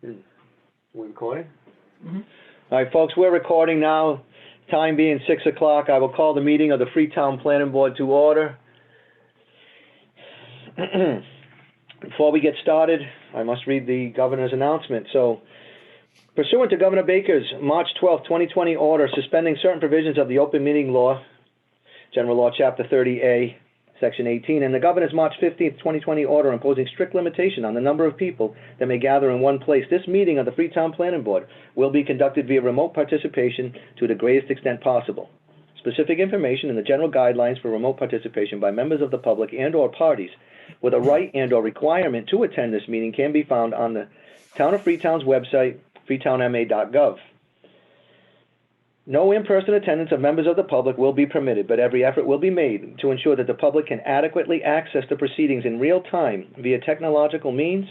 We're recording? Mm-hmm. All right, folks, we're recording now. Time being 6 o'clock, I will call the meeting of the Freetown Planning Board to order. Before we get started, I must read the governor's announcement. So, pursuant to Governor Baker's March 12, 2020 order suspending certain provisions of the Open Meeting Law, General Law, Chapter 30A, Section 18, and the Governor's March 15, 2020 order imposing strict limitation on the number of people that may gather in one place, this meeting of the Freetown Planning Board will be conducted via remote participation to the greatest extent possible. Specific information and the general guidelines for remote participation by members of the public and/or parties with a right and/or requirement to attend this meeting can be found on the Town of Freetown's website, freetownma.gov. No in-person attendance of members of the public will be permitted, but every effort will be made to ensure that the public can adequately access the proceedings in real time via technological means.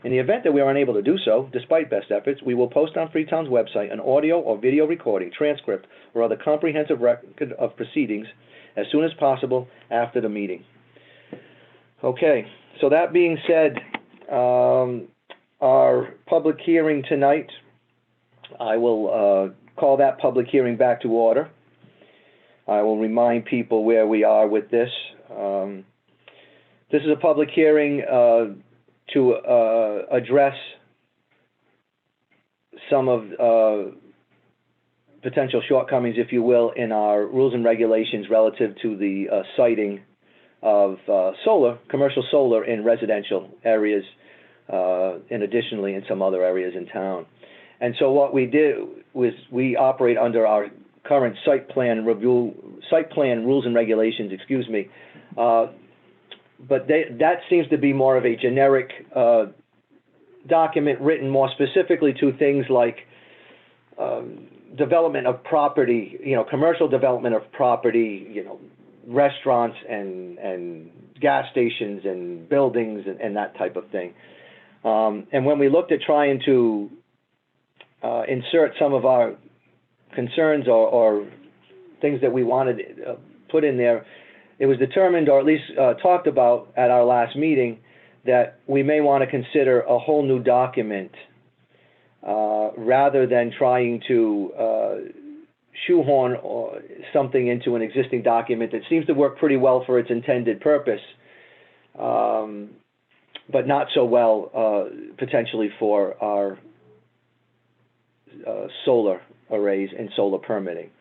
In the event that we are unable to do so, despite best efforts, we will post on Freetown's website an audio or video recording, transcript, or other comprehensive record of proceedings as soon as possible after the meeting. Okay, so that being said, our public hearing tonight, I will call that public hearing back to order. I will remind people where we are with this. This is a public hearing to address some of potential shortcomings, if you will, in our rules and regulations relative to the siting of commercial solar in residential areas, and additionally in some other areas in town. And so what we did was we operate under our current site plan rules and regulations, but that seems to be more of a generic document written more specifically to things like development of property, commercial development of property, restaurants and gas stations and buildings and that type of thing. And when we looked at trying to insert some of our concerns or things that we wanted put in there, it was determined, or at least talked about at our last meeting, that we may want to consider a whole new document rather than trying to shoehorn something into an existing document that seems to work pretty well for its intended purpose, but not so well potentially for our solar arrays and solar permitting.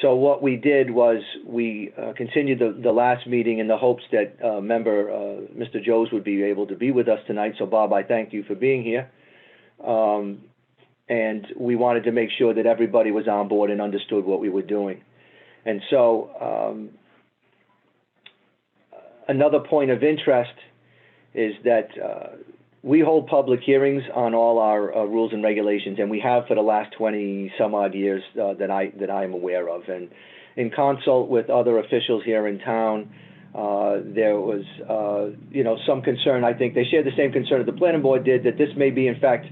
So what we did was we continued the last meeting in the hopes that member Mr. Joes would be able to be with us tonight. So Bob, I thank you for being here. And we wanted to make sure that everybody was on board and understood what we were doing. And so another point of interest is that we hold public hearings on all our rules and regulations, and we have for the last 20 some odd years that I am aware of. And in consult with other officials here in town, there was some concern. I think they shared the same concern that the planning board did, that this may be in fact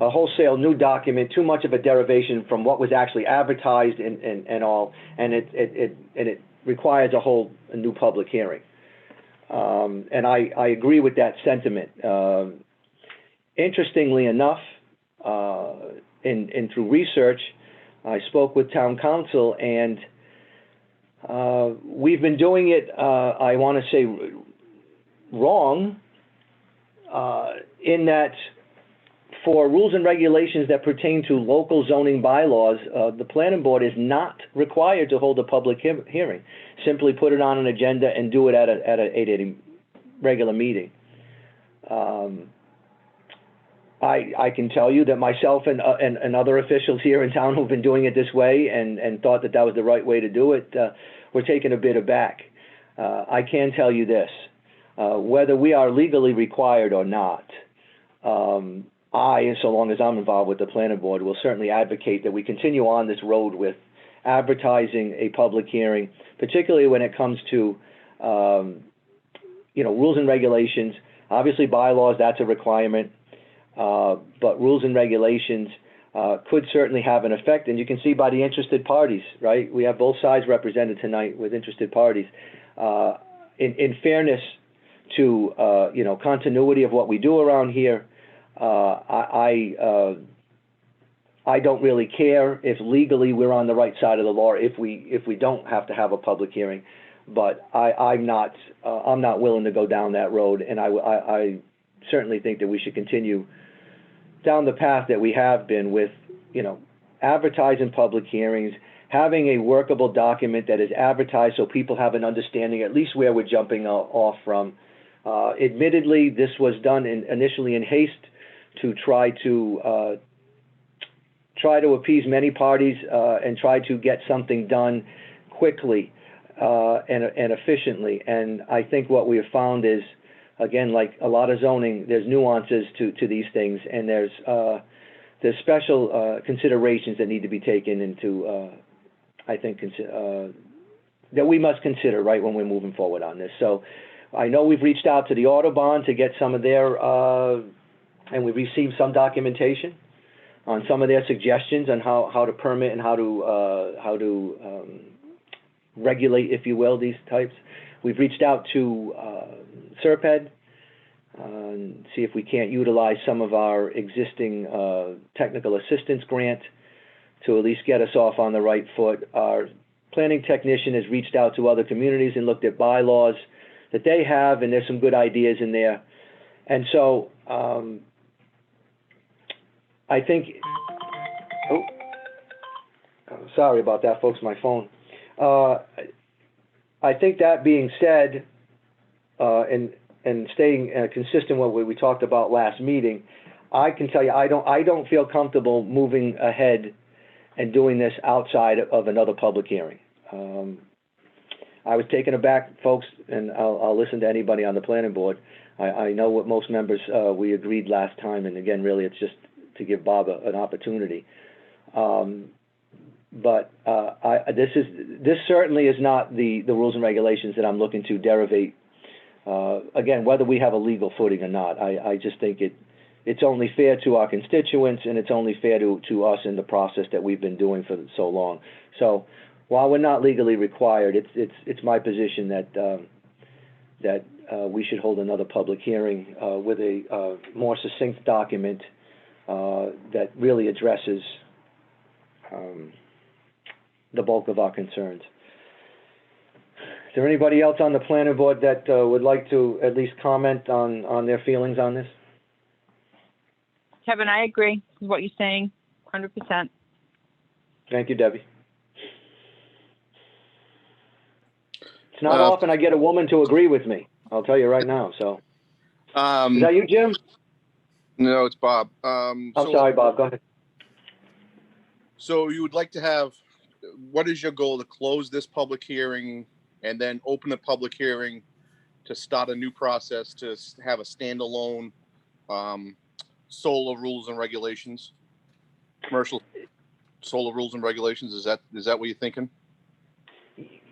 a wholesale new document, too much of a derivation from what was actually advertised and all, and it requires a new public hearing. And I agree with that sentiment. Interestingly enough, through research, I spoke with town council, and we've been doing it, I want to say, wrong, in that for rules and regulations that pertain to local zoning bylaws, the planning board is not required to hold a public hearing. Simply put it on an agenda and do it at a regular meeting. I can tell you that myself and other officials here in town who've been doing it this way and thought that was the right way to do it, we're taken a bit aback. I can tell you this, whether we are legally required or not, so long as I'm involved with the planning board, will certainly advocate that we continue on this road with advertising a public hearing, particularly when it comes to rules and regulations. Obviously bylaws, that's a requirement. But rules and regulations could certainly have an effect, and you can see by the interested parties, right? We have both sides represented tonight with interested parties. In fairness to continuity of what we do around here, I don't really care if legally we're on the right side of the law if we don't have to have a public hearing, but I'm not willing to go down that road, and I certainly think that we should continue down the path that we have been with, advertising public hearings, having a workable document that is advertised so people have an understanding at least where we're jumping off from. Admittedly, this was done initially in haste to try to appease many parties and try to get something done quickly and efficiently. And I think what we have found is, again, like a lot of zoning, there's nuances to these things, and there's special considerations that need to be taken into, I think, that we must consider, right, when we're moving forward on this. So I know we've reached out to the Audubon to get some of their, and we received some documentation on some of their suggestions on how to permit and how to regulate, if you will, these types. We've reached out to Serped, see if we can't utilize some of our existing technical assistance grant to at least get us off on the right foot. Our planning technician has reached out to other communities and looked at bylaws that they have, and there's some good ideas in there. And so I think, sorry about that, folks, my phone. I think that being said, and staying consistent with what we talked about last meeting, I can tell you I don't feel comfortable moving ahead and doing this outside of another public hearing. I was taken aback, folks, and I'll listen to anybody on the planning board. I know what most members we agreed last time, and again, really, it's just to give Bob an opportunity. But this certainly is not the rules and regulations that I'm looking to derivate. Again, whether we have a legal footing or not, I just think it's only fair to our constituents, and it's only fair to us in the process that we've been doing for so long. So while we're not legally required, it's my position that we should hold another public hearing with a more succinct document that really addresses the bulk of our concerns. Is there anybody else on the planning board that would like to at least comment on their feelings on this? Kevin, I agree with what you're saying, 100%. Thank you, Debbie. It's not often I get a woman to agree with me, I'll tell you right now. So, is that you, Jim? No, it's Bob. I'm sorry, Bob. Go ahead. So you would like to have, what is your goal, to close this public hearing and then open a public hearing to start a new process to have a standalone solar rules and regulations, commercial solar rules and regulations? Is that what you're thinking?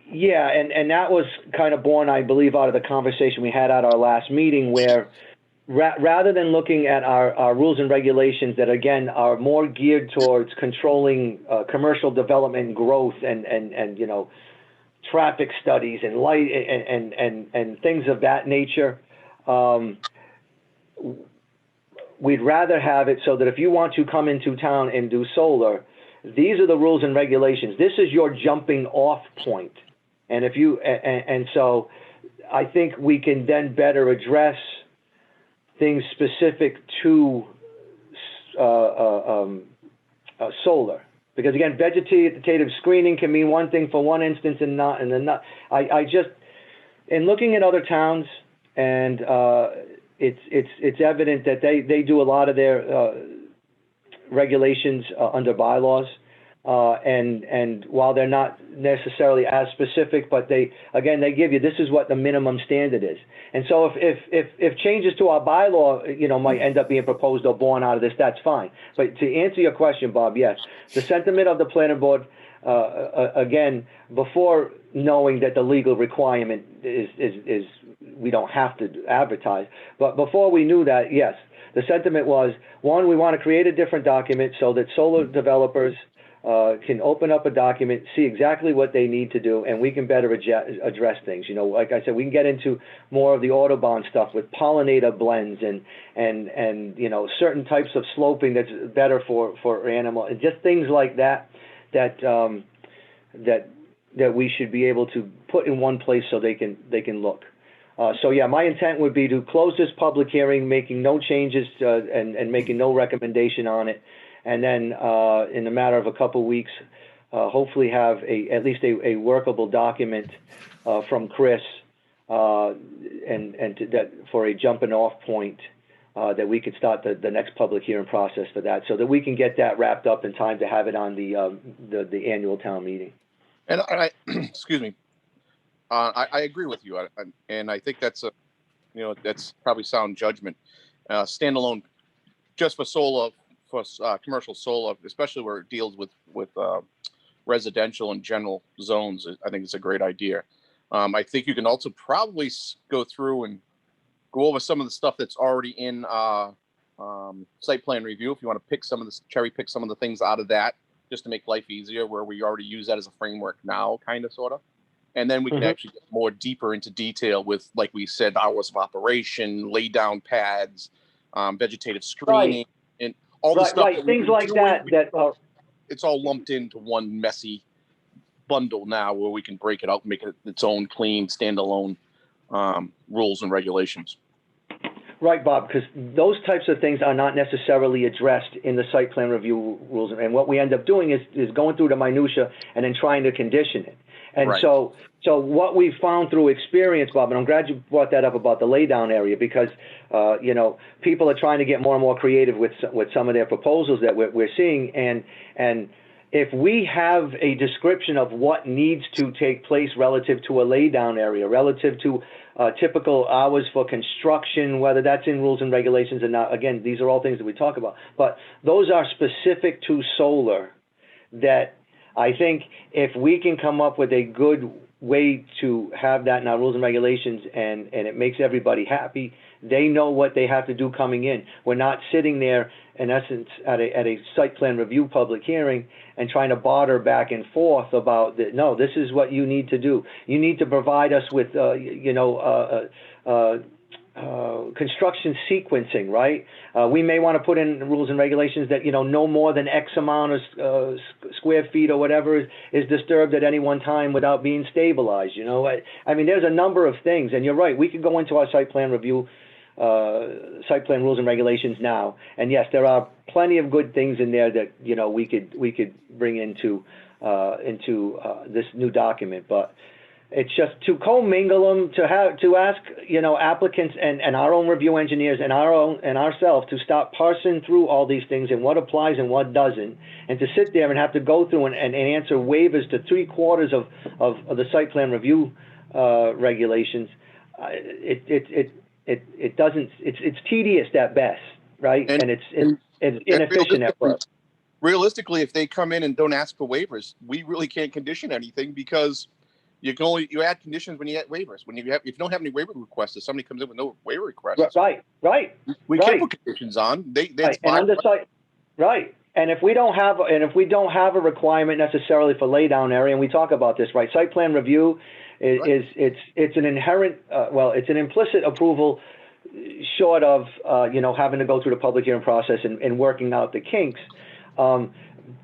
Yeah, and that was kind of born, I believe, out of the conversation we had at our last meeting, where rather than looking at our rules and regulations that, again, are more geared towards controlling commercial development growth and traffic studies and light and things of that nature, we'd rather have it so that if you want to come into town and do solar, these are the rules and regulations. This is your jumping off point. And if you and so I think we can then better address things specific to solar, because again, vegetative screening can mean one thing for one instance and not and then not. I just, in looking at other towns, and it's evident that they do a lot of their regulations under bylaws. And while they're not necessarily as specific, but they give you, this is what the minimum standard is. And so if changes to our bylaw, might end up being proposed or born out of this, that's fine. But to answer your question, Bob, yes, the sentiment of the planning board, again, before knowing that the legal requirement is we don't have to advertise, but before we knew that, yes, the sentiment was, one, we want to create a different document so that solar developers can open up a document, see exactly what they need to do, and we can better address things. You know, like I said, we can get into more of the Autobahn stuff with pollinator blends and you know, certain types of sloping that's better for animal, and just things like that that we should be able to put in one place so they can look. So yeah, my intent would be to close this public hearing, making no changes and making no recommendation on it, and then in a matter of a couple weeks, hopefully have at least a workable document from Chris that for a jumping off point that we could start the next public hearing process for that, so that we can get that wrapped up in time to have it on the annual town meeting. And I excuse me, I agree with you, and I think that's that's probably sound judgment. Standalone, just for solar, for commercial solar, especially where it deals with residential and general zones, I think it's a great idea. I think you can also probably go through and go over some of the stuff that's already in site plan review. If you want to cherry pick some of the things out of that, just to make life easier, where we already use that as a framework now, kind of, sort of. And then we can actually get more deeper into detail with, like we said, hours of operation, lay down pads, vegetative screening, and all the stuff. Right, things like that. It's all lumped into one messy bundle now, where we can break it out and make it its own clean, standalone rules and regulations. Right, Bob, because those types of things are not necessarily addressed in the site plan review rules, and what we end up doing is going through the minutia and then trying to condition it. And right. so what we found through experience, Bob, and I'm glad you brought that up about the laydown area, because you know, people are trying to get more and more creative with some of their proposals that we're seeing, and if we have a description of what needs to take place relative to a laydown area, relative to typical hours for construction, whether that's in rules and regulations or not, again, these are all things that we talk about, but those are specific to solar, that I think if we can come up with a good way to have that in our rules and regulations, and it makes everybody happy, they know what they have to do coming in. We're not sitting there, in essence, at a site plan review public hearing and trying to barter back and forth about no, this is what you need to do. You need to provide us with, construction sequencing, right? We may want to put in rules and regulations that, no more than X amount of square feet or whatever is disturbed at any one time without being stabilized. I mean, there's a number of things, and you're right. We could go into our site plan review, site plan rules and regulations now, and yes, there are plenty of good things in there that we could bring into this new document, but it's just to commingle them, to ask applicants and our own review engineers and ourselves to stop parsing through all these things and what applies and what doesn't, and to sit there and have to go through and answer waivers to 3/4 of the site plan review regulations. It doesn't. It's tedious at best, right? And it's inefficient at worst. Realistically, if they come in and don't ask for waivers, we really can't condition anything, because you add conditions when you add waivers. If you don't have any waiver requests, if somebody comes in with no waiver requests, right, we can't put conditions on. That's fine. Right. And if we don't have a requirement necessarily for laydown area, and we talk about this, right? Site plan review it's an inherent, it's an implicit approval, short of having to go through the public hearing process and working out the kinks.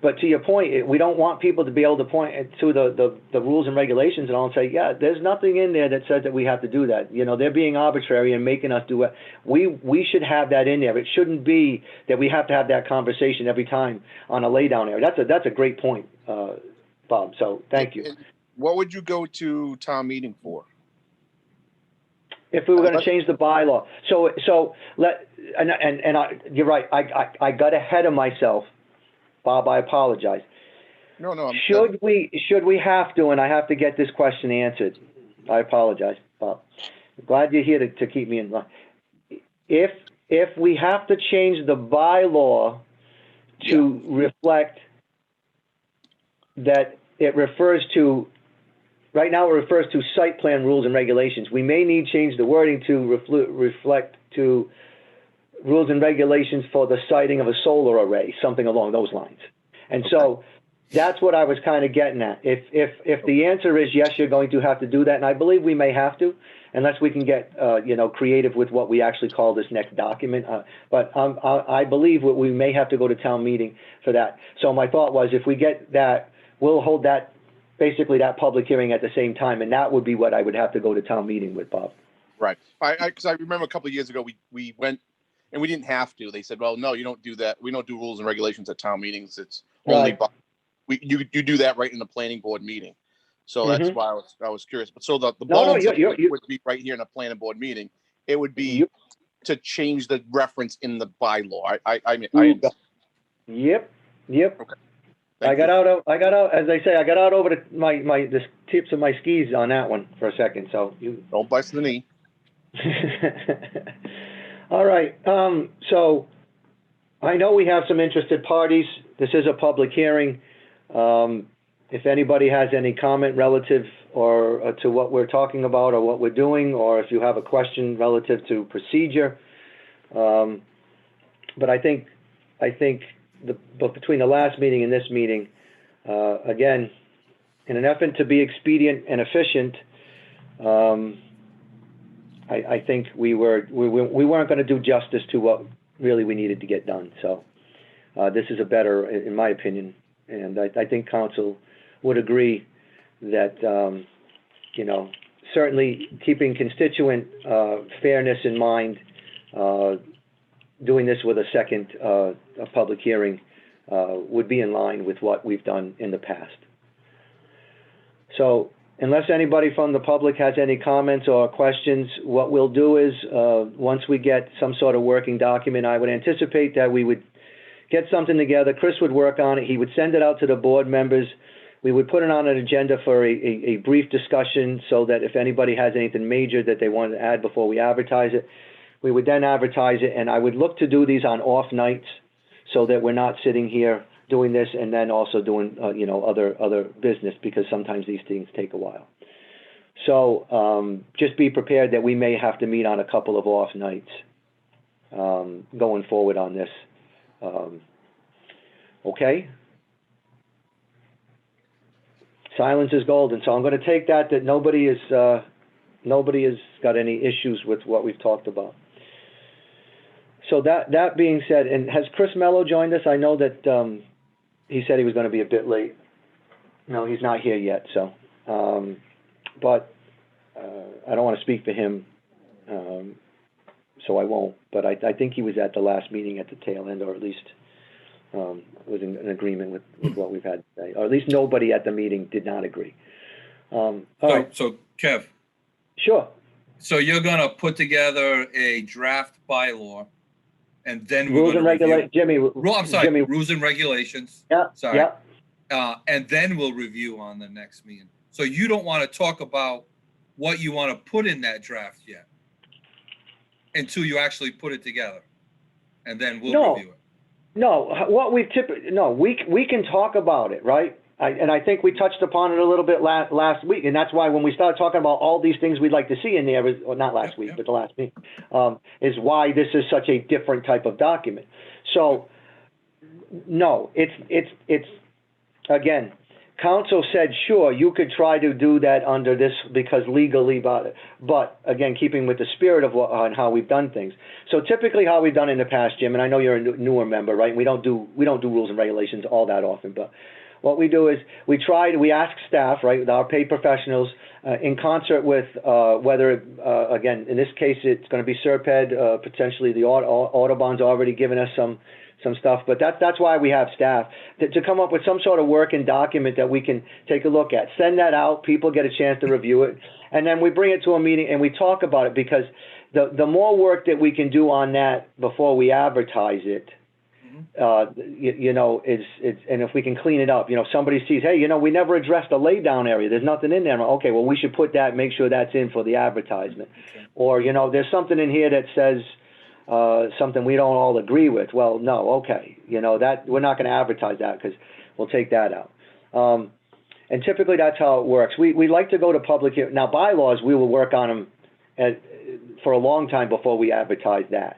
But to your point, we don't want people to be able to point to the rules and regulations and all and say, yeah, there's nothing in there that says that we have to do that. They're being arbitrary and making us do it. We should have that in there. It shouldn't be that we have to have that conversation every time on a laydown area. That's a great point, Bob. So thank you. What would you go to town meeting for? If we were going to change the bylaw, you're right. I got ahead of myself, Bob. I apologize. No. Should we have to? And I have to get this question answered. I apologize, Bob. I'm glad you're here to keep me in line. If we have to change the bylaw to reflect that it refers to. Right now, it refers to site plan rules and regulations. We may need to change the wording to reflect to rules and regulations for the siting of a solar array, something along those lines. And so That's what I was kind of getting at. If the answer is yes, you're going to have to do that, and I believe we may have to, unless we can get, creative with what we actually call this next document. But I believe we may have to go to town meeting for that. So my thought was, if we get that, we'll hold that, basically that public hearing at the same time, and that would be what I would have to go to town meeting with, Bob. Right. Because I remember a couple of years ago, we went, and we didn't have to. They said, well, no, you don't do that. We don't do rules and regulations at town meetings. It's only, Right. you do that right in the planning board meeting. So that's why I was curious. But so the No, bones of you're, it would be right here in a planning board meeting. It would be to change the reference in the bylaw. I understand. Yep. Okay. I got out, as I say, I got out over the tips of my skis on that one for a second, so you. Don't bust the knee. All right, so I know we have some interested parties. This is a public hearing. If anybody has any comment relative or to what we're talking about or what we're doing, or if you have a question relative to procedure. But I think but between the last meeting and this meeting, again, in an effort to be expedient and efficient, I think we weren't going to do justice to what really we needed to get done. So this is a better, in my opinion, and I think council would agree that, certainly keeping constituent fairness in mind, doing this with a second a public hearing would be in line with what we've done in the past. So unless anybody from the public has any comments or questions, what we'll do is once we get some sort of working document, I would anticipate that we would get something together. Chris would work on it. He would send it out to the board members. We would put it on an agenda for a brief discussion so that if anybody has anything major that they want to add before we advertise it, we would then advertise it. And I would look to do these on off nights so that we're not sitting here doing this and then also doing, other business, because sometimes these things take a while. So just be prepared that we may have to meet on a couple of off nights going forward on this. Okay? Silence is golden. So I'm going to take that nobody has got any issues with what we've talked about. So that being said, and has Chris Mello joined us? I know that he said he was going to be a bit late. No, he's not here yet. So, but I don't want to speak for him, so I won't. But I think he was at the last meeting at the tail end, or at least was in agreement with what we've had today. Or at least nobody at the meeting did not agree. All right. So Kev. Sure. So you're going to put together a draft bylaw, and then rules and regulations. Jimmy. I'm sorry. Jimmy. Rules and regulations. Yeah. Sorry. Yeah. And then we'll review on the next meeting. So you don't want to talk about what you want to put in that draft yet until you actually put it together, and then we'll review it. No, what we we can talk about it, right? I think we touched upon it a little bit last week, and that's why when we started talking about all these things we'd like to see in there, or not last week, but the last week, is why this is such a different type of document. So, no, it's again, council said, sure, you could try to do that under this because legally, but again, keeping with the spirit of on how we've done things. So typically, how we've done in the past, Jim, and I know you're a newer member, right? We don't do rules and regulations all that often, but what we do is we ask staff, right, our paid professionals, in concert with whether, again, in this case, it's going to be SERPED, potentially the Audubon's already given us some stuff, but that's why we have staff, to come up with some sort of working document that we can take a look at. Send that out, people get a chance to review it, and then we bring it to a meeting and we talk about it, because the more work that we can do on that before we advertise it, and if we can clean it up, somebody sees, hey, we never addressed the lay down area. There's nothing in there. Okay, well, we should put that, make sure that's in for the advertisement. Okay. Or, there's something in here that says something we don't all agree with. Well, no, okay. That we're not going to advertise that because we'll take that out. And typically that's how it works. We like to go to public here. Now, bylaws, we will work on them for a long time before we advertise that.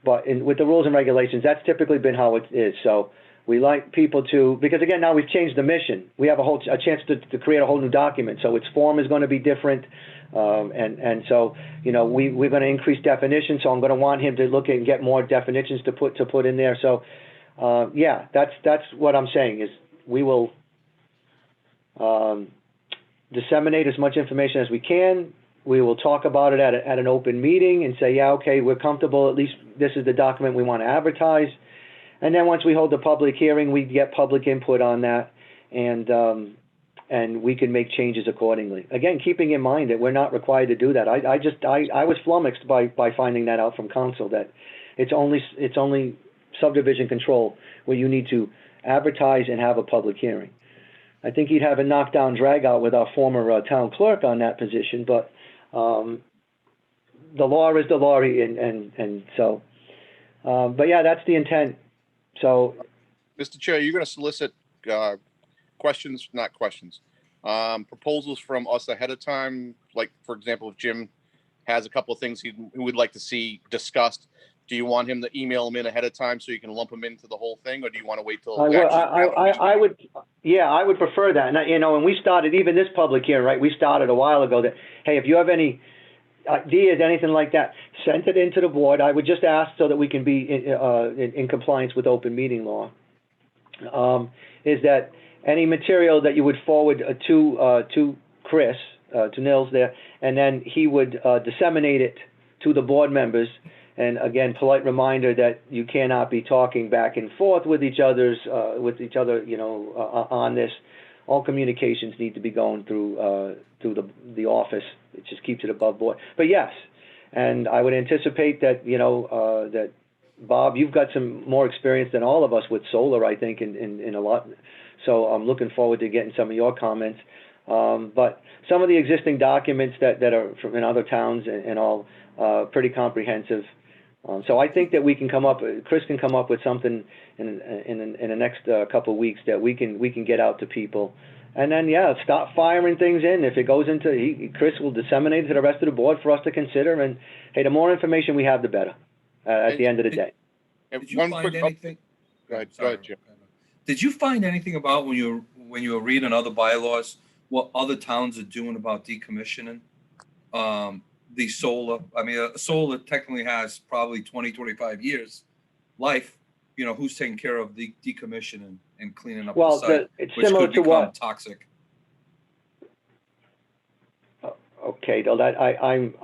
But with the rules and regulations, that's typically been how it is. So we like people to, because again, now we've changed the mission. We have a chance to create a whole new document. So its form is going to be different. And so, you know, we're going to increase definitions. So I'm going to want him to look and get more definitions to put in there. So, yeah, that's what I'm saying is we will, disseminate as much information as we can. We will talk about it at an open meeting and say, yeah, okay, we're comfortable. At least this is the document we want to advertise. And then once we hold the public hearing, we get public input on that, and we can make changes accordingly. Again, keeping in mind that we're not required to do that. I was flummoxed by finding that out from council, that it's only subdivision control where you need to advertise and have a public hearing. I think you'd have a knockdown drag out with our former town clerk on that position, but the law is the law, and so, but yeah, that's the intent. So, Mr. Chair, you're going to solicit proposals from us ahead of time. Like, for example, if Jim has a couple of things he would like to see discussed, do you want him to email them in ahead of time so you can lump them into the whole thing, or do you want to wait till? I would, yeah, I would prefer that. And you know, when we started even this public hearing, right? We started a while ago that, hey, if you have any ideas, anything like that, send it into the board. I would just ask so that we can be in compliance with open meeting law. Is that any material that you would forward to Chris, to Nils there, and then he would disseminate it to the board members. And again, polite reminder that you cannot be talking back and forth with each other, you know, on this. All communications need to be going through the office. It just keeps it above board. But yes, and I would anticipate that, you know, that Bob, you've got some more experience than all of us with solar, I think, in a lot. So I'm looking forward to getting some of your comments. But some of the existing documents that are from in other towns and all, pretty comprehensive. So I think that we can Chris can come up with something in the next couple of weeks that we can get out to people. And then, yeah, stop firing things in. If it goes into, Chris will disseminate it to the rest of the board for us to consider. And, hey, the more information we have, the better at the end of the day. Did you find anything? Go ahead, Jim. Did you find anything about when you were reading other bylaws, what other towns are doing about decommissioning? The solar, I mean, solar technically has probably 20, 25 years life. You know, who's taking care of the decommissioning and cleaning up the site, it's which similar could to become what? Toxic. Okay, though I'm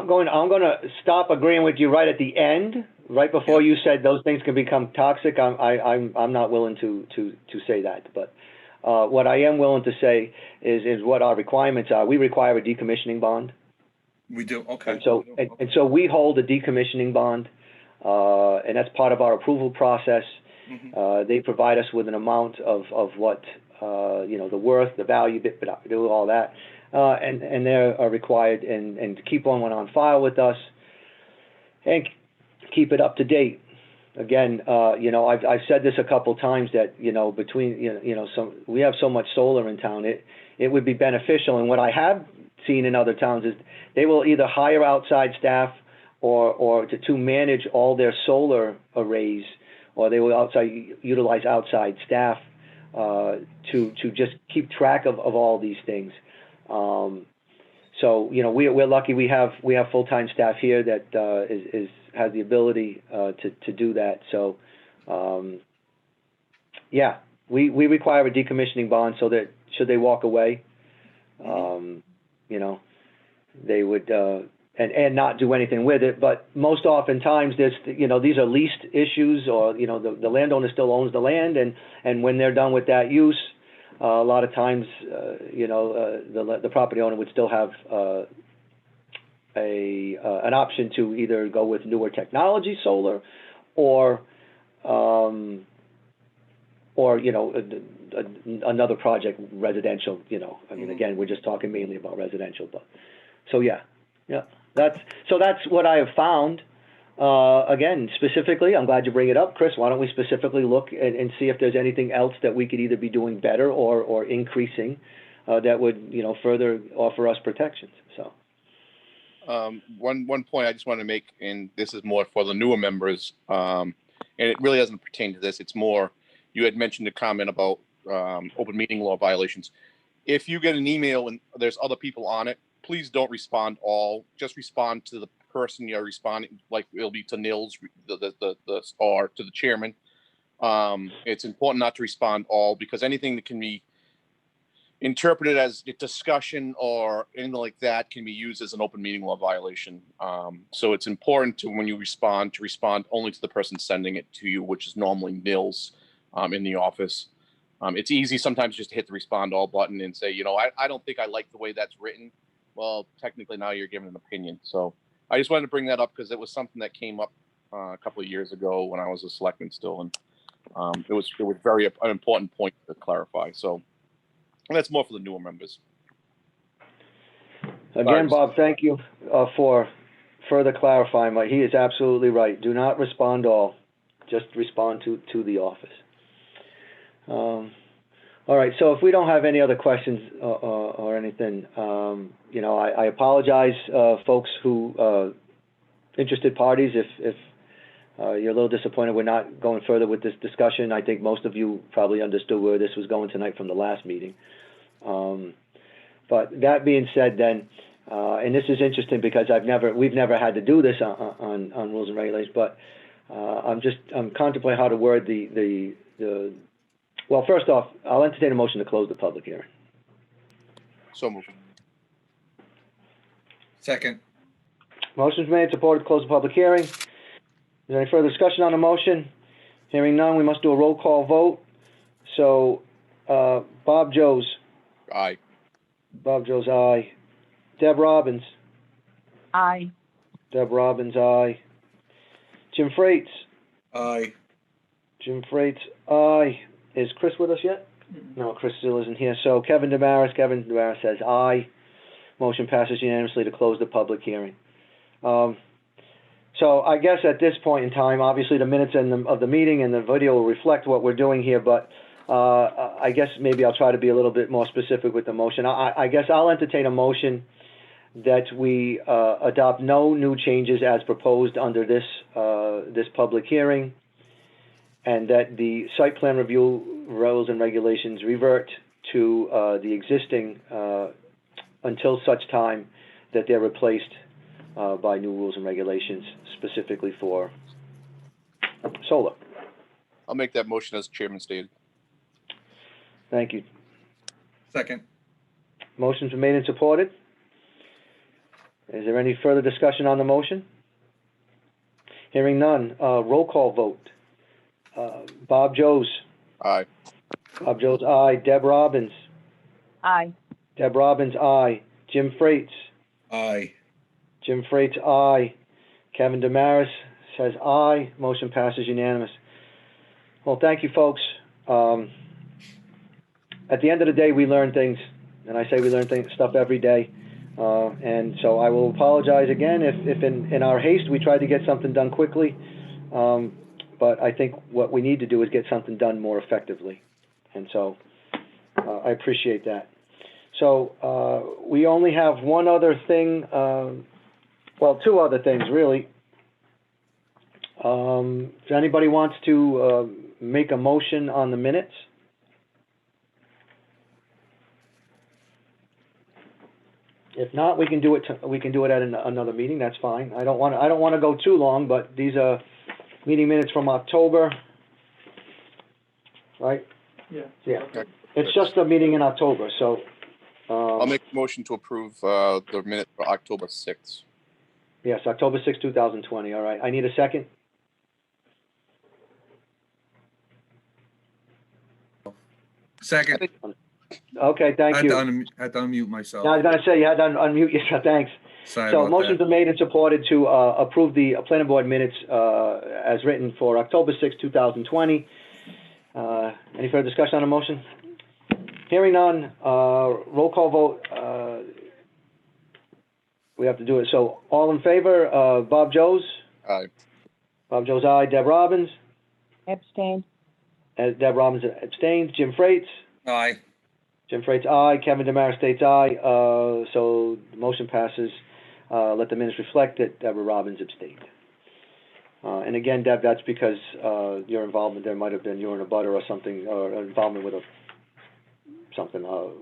going to stop agreeing with you right at the end, right before you said those things can become toxic. I'm not willing to say that, but what I am willing to say is what our requirements are. We require a decommissioning bond. We do, okay. And so we hold a decommissioning bond, and that's part of our approval process. Mm-hmm. They provide us with an amount of what, you know, the worth, the value, do all that, and they're required and to keep one on file with us and keep it up to date. Again, you know, I've said this a couple times that, you know, between, you know, we have so much solar in town, it would be beneficial. And what I have seen in other towns is they will either hire outside staff or to manage all their solar arrays, or they will utilize outside staff to just keep track of all these things. So, you know, we're lucky we have full-time staff here that has the ability to do that. So, yeah, we require a decommissioning bond so that should they walk away, you know, they would and not do anything with it. But most oftentimes there's, you know, these are leased issues, or, you know, the landowner still owns the land, and when they're done with that use, a lot of times, you know, the property owner would still have an option to either go with newer technology solar, or you know, another project, residential. You know, I mean, again, we're just talking mainly about residential, but so yeah, that's what I have found. Again, specifically, I'm glad you bring it up, Chris. Why don't we specifically look and see if there's anything else that we could either be doing better or increasing that would, you know, further offer us protections. So, one point I just want to make, and this is more for the newer members, and it really doesn't pertain to this. It's more you had mentioned a comment about open meeting law violations. If you get an email and there's other people on it, please don't respond all. Just respond to the person you're responding, like it'll be to Nils, or to the chairman. It's important not to respond all, because anything that can be interpreted as a discussion or anything like that can be used as an open meeting law violation. So it's important to, when you respond, to respond only to the person sending it to you, which is normally Nils in the office. It's easy sometimes just to hit the respond all button and say, I don't think I like the way that's written. Well, technically now you're giving an opinion. So I just wanted to bring that up because it was something that came up a couple of years ago when I was a selectman still, and it was very an important point to clarify. So that's more for the newer members. Again, Bob, thank you for further clarifying. He is absolutely right. Do not respond all. Just respond to the office. All right. So if we don't have any other questions or anything, I apologize, folks who interested parties, if you're a little disappointed we're not going further with this discussion. I think most of you probably understood where this was going tonight from the last meeting. But that being said, then, and this is interesting because we've never had to do this on rules and regulations, but I'm contemplating how to word well, first off, I'll entertain a motion to close the public hearing. So moved. Second. Motion's made, supported to close the public hearing. Is there any further discussion on the motion? Hearing none, we must do a roll call vote. So, Bob Joes. Aye. Bob Joes, aye. Deb Robbins. Aye. Deb Robbins, aye. Jim Freites. Aye. Jim Freites, aye. Is Chris with us yet? No, Chris still isn't here. So Kevin Damaris says aye. Motion passes unanimously to close the public hearing. So I guess at this point in time, obviously the minutes of the meeting and the video will reflect what we're doing here, but I guess maybe I'll try to be a little bit more specific with the motion. I guess I'll entertain a motion that we adopt no new changes as proposed under this public hearing, and that the site plan review rules and regulations revert to the existing until such time that they're replaced by new rules and regulations specifically for solar. I'll make that motion as chairman stated. Thank you. Second. Motion's been made and supported. Is there any further discussion on the motion? Hearing none. Roll call vote. Bob Joes. Aye. Bob Joes, aye. Deb Robbins. Aye. Deb Robbins, aye. Jim Freites. Aye. Jim Freites, aye. Kevin Damaris says aye. Motion passes unanimous. Well, thank you, folks. At the end of the day, we learn things, and I say we learn stuff every day. And so I will apologize again if in our haste we tried to get something done quickly. But I think what we need to do is get something done more effectively. And so I appreciate that. So we only have one other thing, well, two other things, really. If anybody wants to make a motion on the minutes. If not, we can do it at another meeting. That's fine. I don't want to go too long, but these are meeting minutes from October, right? Yeah. Yeah. It's just a meeting in October, so. I'll make a motion to approve the minute for October 6th. Yes, October 6, 2020. All right. I need a second. Second. Okay, thank you. I had to unmute myself. I was going to say you had to unmute yourself. Thanks. Sorry So about motions that. are made and supported to approve the planning board minutes as written for October 6, 2020. Any further discussion on the motion? Hearing none, roll call vote. We have to do it. So all in favor, Bob Joes? Aye. Bob Joes, aye. Deb Robbins? Abstain. Deb Robbins abstains. Jim Freites? Aye. Jim Freites, aye. Kevin Damaris states aye. So the motion passes. Let the minutes reflect that Deborah Robbins abstained. And again, Deb, that's because your involvement there might have been you were in a butter or something, or involvement with a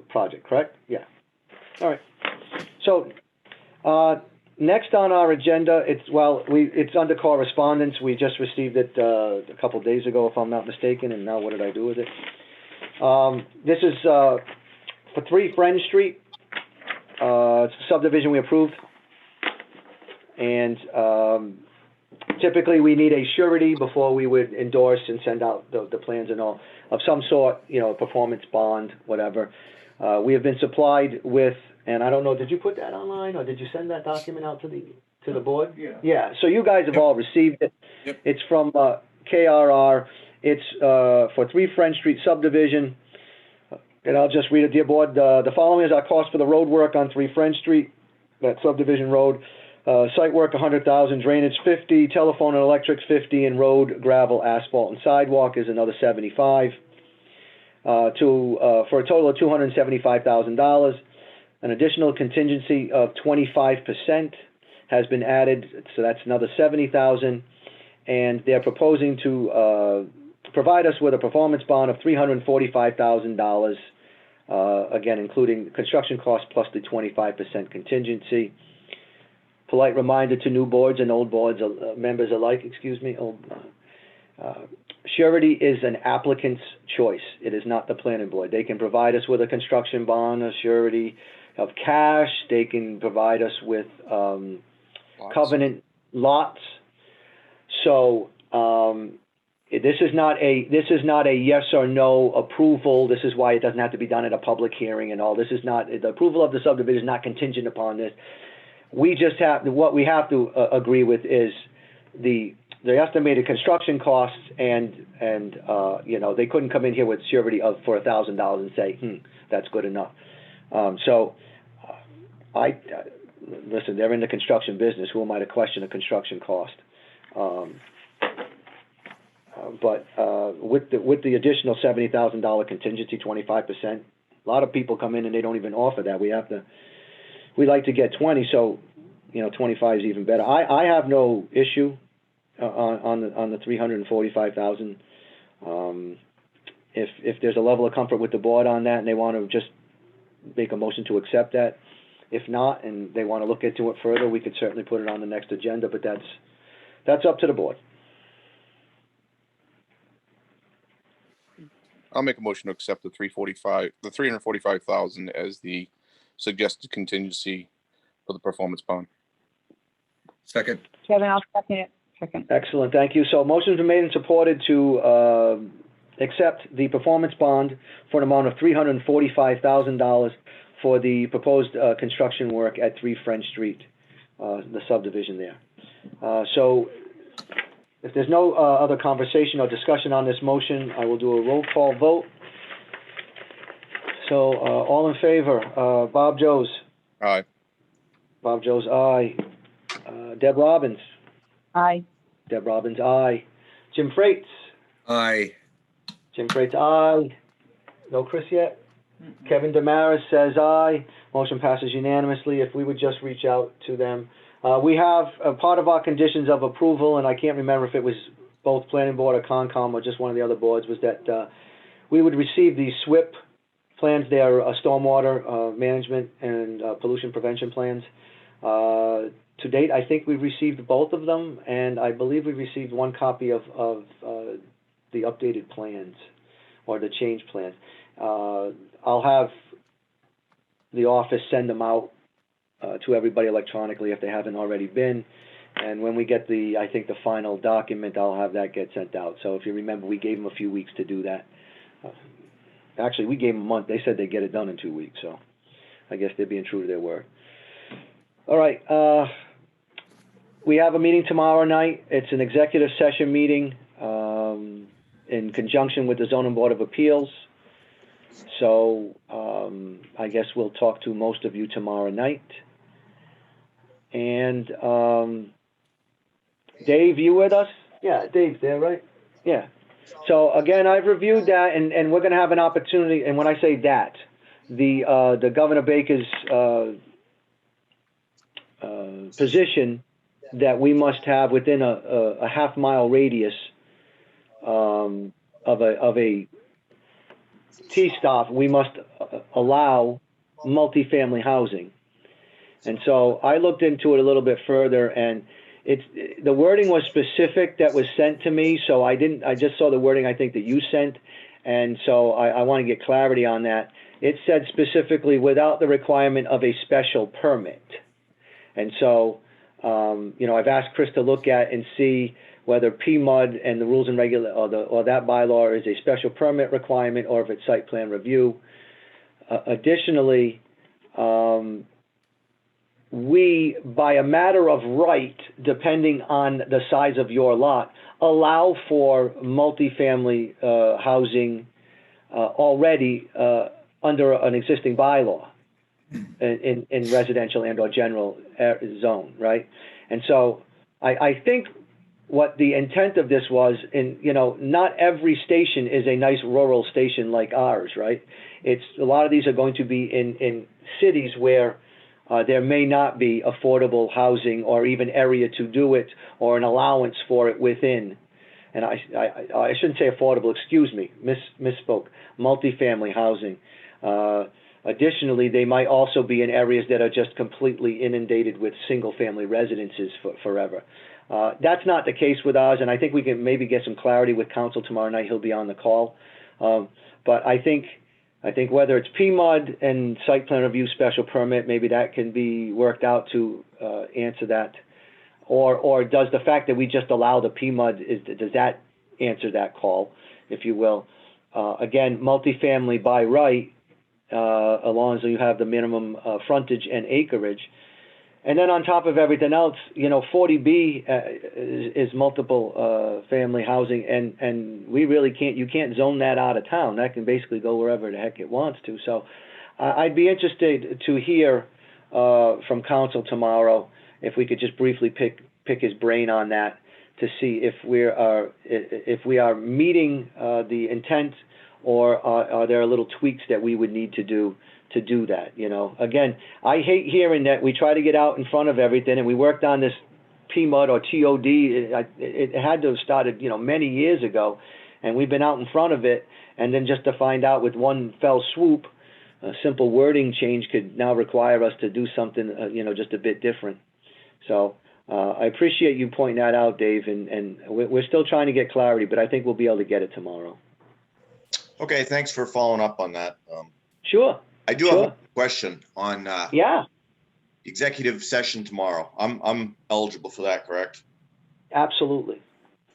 project, correct? Yeah. All right. So next on our agenda, it's under correspondence. We just received it a couple days ago, if I'm not mistaken, and now what did I do with it? This is for 3 Friend Street. It's a subdivision we approved. And typically we need a surety before we would endorse and send out the plans and all of some sort, performance bond, whatever. We have been supplied with, and I don't know, did you put that online or did you send that document out to the board? Yeah. Yeah, so you guys have all received it. Yep. It's from KRR. It's for 3 Friend Street subdivision. And I'll just read it, dear board. The following is our cost for the road work on 3 Friend Street, that subdivision road. Site work, $100,000, drainage, $50,000, telephone and electric, $50,000, and road, gravel, asphalt, and sidewalk is another $75,000. For a total of $275,000. An additional contingency of 25% has been added, so that's another $70,000. And they're proposing to provide us with a performance bond of $345,000, again, including construction costs plus the 25% contingency. Polite reminder to new boards and old boards, members alike, surety is an applicant's choice. It is not the planning board. They can provide us with a construction bond, a surety of cash. They can provide us with covenant lots. So this is not a yes or no approval. This is why it doesn't have to be done at a public hearing and all. This is not, the approval of the subdivision is not contingent upon this. We just have, what we have to agree with is the estimated construction costs, and they couldn't come in here with surety for $1,000 and say, that's good enough. Listen, they're in the construction business. Who am I to question a construction cost? But with the additional $70,000 contingency, 25%, a lot of people come in and they don't even offer that. We like to get 20, so 25 is even better. I have no issue on the $345,000. If there's a level of comfort with the board on that and they want to just make a motion to accept that. If not, and they want to look into it further, we could certainly put it on the next agenda, but that's up to the board. I'll make a motion to accept the $345,000 as the suggested contingency for the performance bond. Second. Kevin, I'll second it. Second. Excellent, thank you. So motion's been made and supported to accept the performance bond for an amount of $345,000 for the proposed construction work at 3 Friend Street, the subdivision there. So if there's no other conversation or discussion on this motion, I will do a roll call vote. So all in favor, Bob Joes. Aye. Bob Joes, aye. Deb Robbins. Aye. Deb Robbins, aye. Jim Freites. Aye. Jim Freites, aye. No Chris yet? Kevin Damaris says aye. Motion passes unanimously. If we would just reach out to them. We have part of our conditions of approval, and I can't remember if it was both planning board or Concom or just one of the other boards, was that we would receive the SWIP plans. They are stormwater management and pollution prevention plans. To date, I think we've received both of them, and I believe we received one copy of the updated plans or the change plans. I'll have the office send them out to everybody electronically if they haven't already been. And when we get I think the final document, I'll have that get sent out. So if you remember, we gave them a few weeks to do that. Actually, we gave them a month. They said they'd get it done in 2 weeks. So I guess they're being true to their word. All right. We have a meeting tomorrow night. It's an executive session meeting in conjunction with the Zoning Board of Appeals. So I guess we'll talk to most of you tomorrow night. And Dave, you with us? Yeah, Dave's there, right? Yeah. So again, I've reviewed that, and we're going to have an opportunity. And when I say that, the Governor Baker's position that we must have within a half-mile radius of a T-stop, we must allow multifamily housing. And so I looked into it a little bit further, and the wording was specific that was sent to me, so I just saw the wording I think that you sent, and so I want to get clarity on that. It said specifically without the requirement of a special permit. And so, I've asked Chris to look at and see whether PMUD and the rules and or that bylaw is a special permit requirement or if it's site plan review. Additionally, we, by a matter of right, depending on the size of your lot, allow for multifamily housing already under an existing bylaw in residential and or general zone, right? And so I think what the intent of this was, not every station is a nice rural station like ours, right? A lot of these are going to be in cities where there may not be affordable housing or even area to do it or an allowance for it within. And I shouldn't say affordable, excuse me, misspoke, multifamily housing. Additionally, they might also be in areas that are just completely inundated with single-family residences forever. That's not the case with ours, and I think we can maybe get some clarity with council tomorrow night. He'll be on the call. But I think whether it's PMUD and site plan review special permit, maybe that can be worked out to answer that. Or does the fact that we just allow the PMUD, does that answer that call, if you will? Again, multifamily by right, as long as you have the minimum frontage and acreage. And then on top of everything else, 40B is multiple family housing, and we really you can't zone that out of town. That can basically go wherever the heck it wants to. So I'd be interested to hear from council tomorrow if we could just briefly pick his brain on that to see if we are meeting the intent, or are there little tweaks that we would need to do that, Again, I hate hearing that we try to get out in front of everything, and we worked on this PMUD or TOD. It had to have started, many years ago, and we've been out in front of it, and then just to find out with one fell swoop, a simple wording change could now require us to do something, just a bit different. So I appreciate you pointing that out, Dave, and we're still trying to get clarity, but I think we'll be able to get it tomorrow. Okay, thanks for following up on that. Sure. I do have a question on Yeah, executive session tomorrow. I'm eligible for that, correct? absolutely.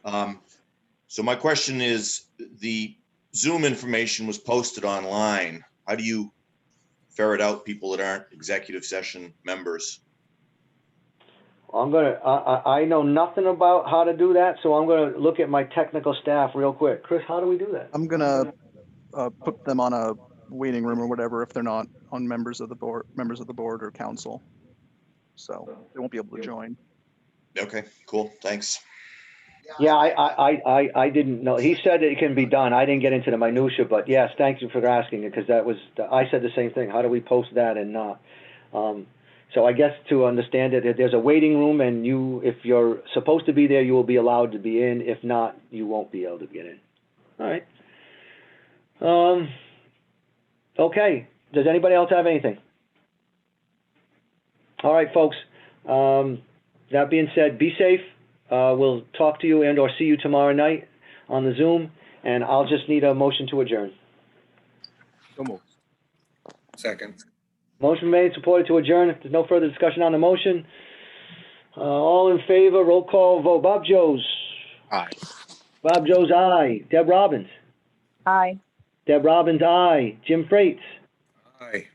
So my question is, the Zoom information was posted online. How do you ferret out people that aren't executive session members? I know nothing about how to do that, so I'm gonna look at my technical staff real quick. Chris, how do we do that? I'm gonna put them on a waiting room or whatever if they're not on members of the board or council, so they won't be able to join. Okay, cool, thanks. Yeah, I didn't know. He said it can be done. I didn't get into the minutia, but yes, thank you for asking it, because I said the same thing. How do we post that and not? So I guess to understand it, there's a waiting room, and if you're supposed to be there, you will be allowed to be in. If not, you won't be able to get in. All right. Okay. Does anybody else have anything? All right, folks. That being said, be safe. We'll talk to you and or see you tomorrow night on the Zoom, and I'll just need a motion to adjourn. So moved. Second. Motion made, supported to adjourn. If there's no further discussion on the motion, all in favor, roll call vote. Bob Joes. Aye. Bob Joes, aye. Deb Robbins. Aye. Deb Robbins, aye. Jim Freites. Aye.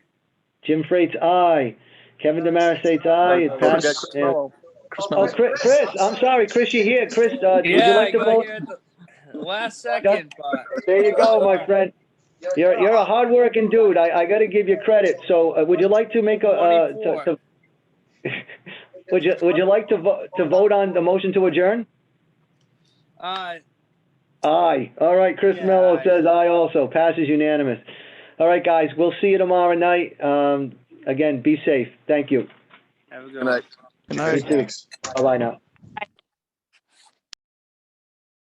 Jim Freites, aye. Kevin Damaris states aye. It Don't forget passed. Chris Mello. Oh, Chris, I'm sorry. Chris, you're here. Chris, would you like to vote? Here at the last second, but There you go, my friend. You're a hardworking dude. I got to give you credit. So, would you like to make would you like to vote on the motion to adjourn? Aye. All right. Chris Mello says aye also. Passes unanimous. All right, guys. We'll see you tomorrow night. Again, be safe. Thank you. have a Good good night. one. Good You night. too. Thanks. Bye-bye now.